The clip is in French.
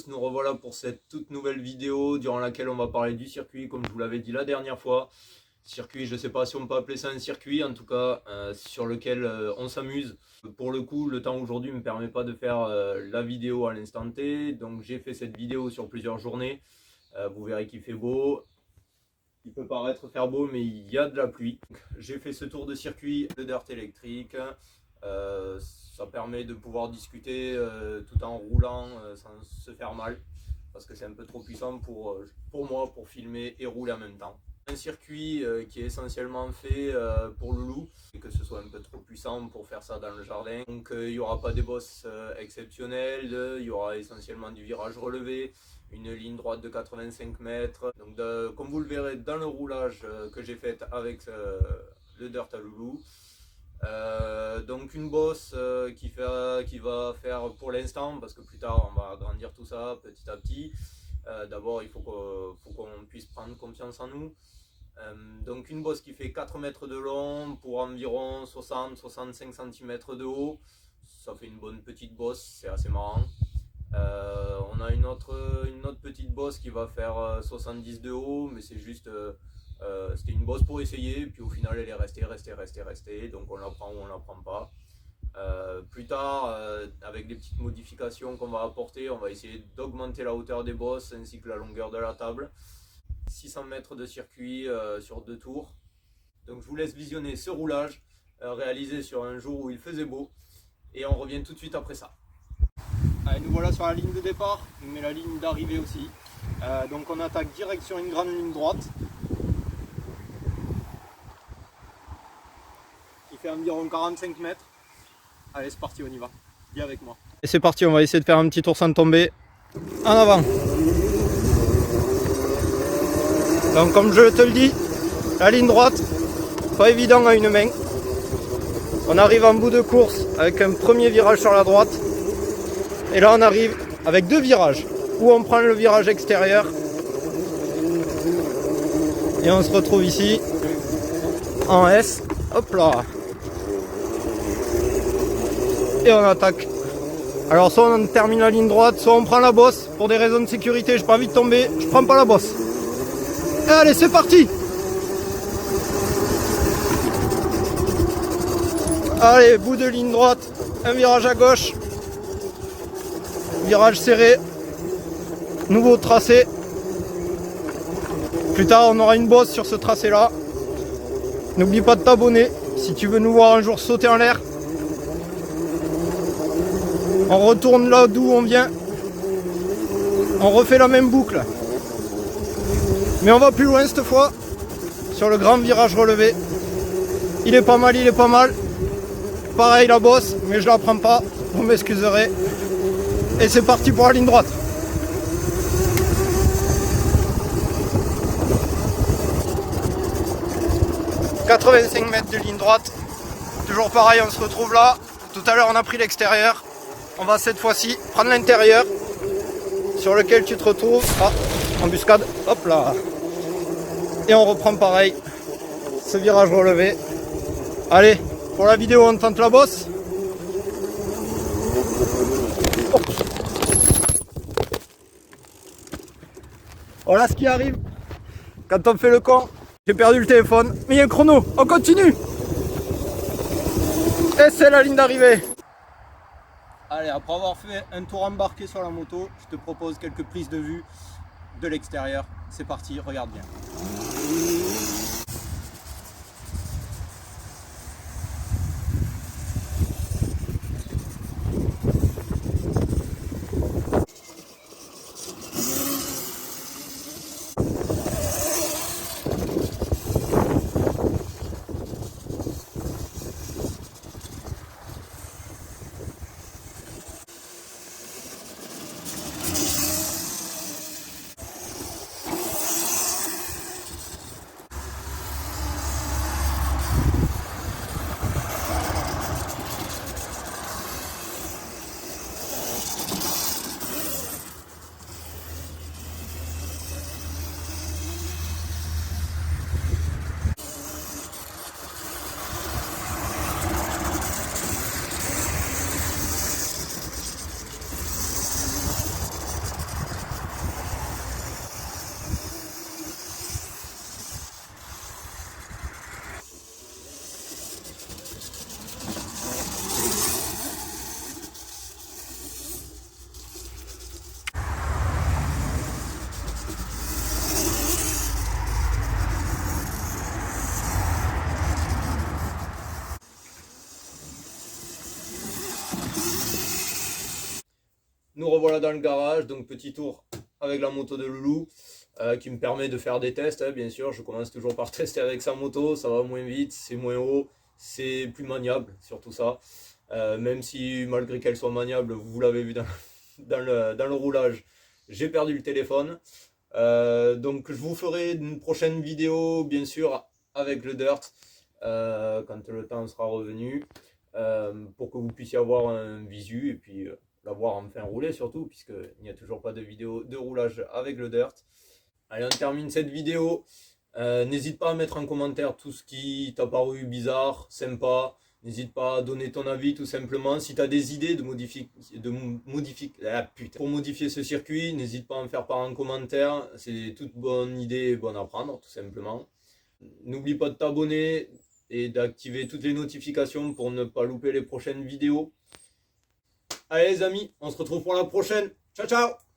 Nous revoilà pour cette toute nouvelle vidéo durant laquelle on va parler du circuit, comme je vous l'avais dit la dernière fois. Circuit, je ne sais pas si on peut appeler ça un circuit, en tout cas sur lequel on s'amuse. Pour le coup, le temps aujourd'hui ne me permet pas de faire la vidéo à l'instant T, donc j'ai fait cette vidéo sur plusieurs journées. Vous verrez qu'il fait beau. Il peut paraître faire beau, mais il y a de la pluie. J'ai fait ce tour de circuit de dirt électrique. Ça permet de pouvoir discuter tout en roulant sans se faire mal, parce que c'est un peu trop puissant pour moi pour filmer et rouler en même temps. Un circuit qui est essentiellement fait pour le loup, et que ce soit un peu trop puissant pour faire ça dans le jardin. Donc il n'y aura pas des bosses exceptionnelles, il y aura essentiellement du virage relevé, une ligne droite de 85 mètres. Donc comme vous le verrez dans le roulage que j'ai fait avec le dirt à loulou. Donc une bosse qui va faire pour l'instant, parce que plus tard on va agrandir tout ça petit à petit. D'abord il faut qu'on puisse prendre confiance en nous. Donc une bosse qui fait 4 mètres de long pour environ 60-65 cm de haut. Ça fait une bonne petite bosse, c'est assez marrant. On a une autre petite bosse qui va faire 70 de haut, mais c'est juste c'était une bosse pour essayer, puis au final elle est restée, donc on la prend ou on la prend pas. Plus tard, avec des petites modifications qu'on va apporter, on va essayer d'augmenter la hauteur des bosses ainsi que la longueur de la table. 600 mètres de circuit sur 2 tours. Donc je vous laisse visionner ce roulage réalisé sur un jour où il faisait beau, et on revient tout de suite après ça. Allez, nous voilà sur la ligne de départ, mais la ligne d'arrivée aussi. Donc on attaque direct sur une grande ligne droite qui fait environ 45 mètres. Allez, c'est parti, on y va. Viens avec moi. Et c'est parti, on va essayer de faire un petit tour sans tomber. En avant. Donc comme je te le dis, la ligne droite, pas évident à une main. On arrive en bout de course avec un premier virage sur la droite. Et là on arrive avec deux virages, où on prend le virage extérieur et on se retrouve ici en S. Hop là. Et on attaque. Alors soit on termine la ligne droite, soit on prend la bosse. Pour des raisons de sécurité, j'ai pas envie de tomber, je prends pas la bosse. Allez, c'est parti. Allez, bout de ligne droite, un virage à gauche. Virage serré. Nouveau tracé. Plus tard, on aura une bosse sur ce tracé-là. N'oublie pas de t'abonner si tu veux nous voir un jour sauter en l'air. On retourne là d'où on vient. On refait la même boucle. Mais on va plus loin cette fois. Sur le grand virage relevé. Il est pas mal, il est pas mal. Pareil la bosse, mais je la prends pas. Vous m'excuserez. Et c'est parti pour la ligne droite. « 85 mètres de ligne droite. Toujours pareil, on se retrouve là. Tout à l'heure on a pris l'extérieur. On va cette fois-ci prendre l'intérieur, sur lequel tu te retrouves. Ah, embuscade, hop là. Et on reprend pareil, ce virage relevé. Allez, pour la vidéo on tente la bosse. Oh. Voilà ce qui arrive quand on fait le con. J'ai perdu le téléphone, mais il y a un chrono, on continue. Et c'est la ligne d'arrivée. Allez, après avoir fait un tour embarqué sur la moto, je te propose quelques prises de vue de l'extérieur. C'est parti, regarde bien. nous revoilà dans le garage, donc petit tour avec la moto de Loulou qui me permet de faire des tests, hein, bien sûr. Je commence toujours par tester avec sa moto, ça va moins vite, c'est moins haut, c'est plus maniable, surtout ça. Même si malgré qu'elle soit maniable, vous l'avez vu dans le roulage, j'ai perdu le téléphone. Donc je vous ferai une prochaine vidéo, bien sûr, avec le dirt, quand le temps sera revenu, pour que vous puissiez avoir un visu et puis la voir enfin rouler surtout, puisqu'il n'y a toujours pas de vidéo de roulage avec le dirt. Allez, on termine cette vidéo. N'hésite pas à mettre en commentaire tout ce qui t'a paru bizarre, sympa. N'hésite pas à donner ton avis tout simplement. Si tu as des idées pour modifier ce circuit, n'hésite pas à me faire part en commentaire. C'est toute bonne idée, bonne à prendre tout simplement. N'oublie pas de t'abonner et d'activer toutes les notifications pour ne pas louper les prochaines vidéos. Allez les amis, on se retrouve pour la prochaine. Ciao ciao!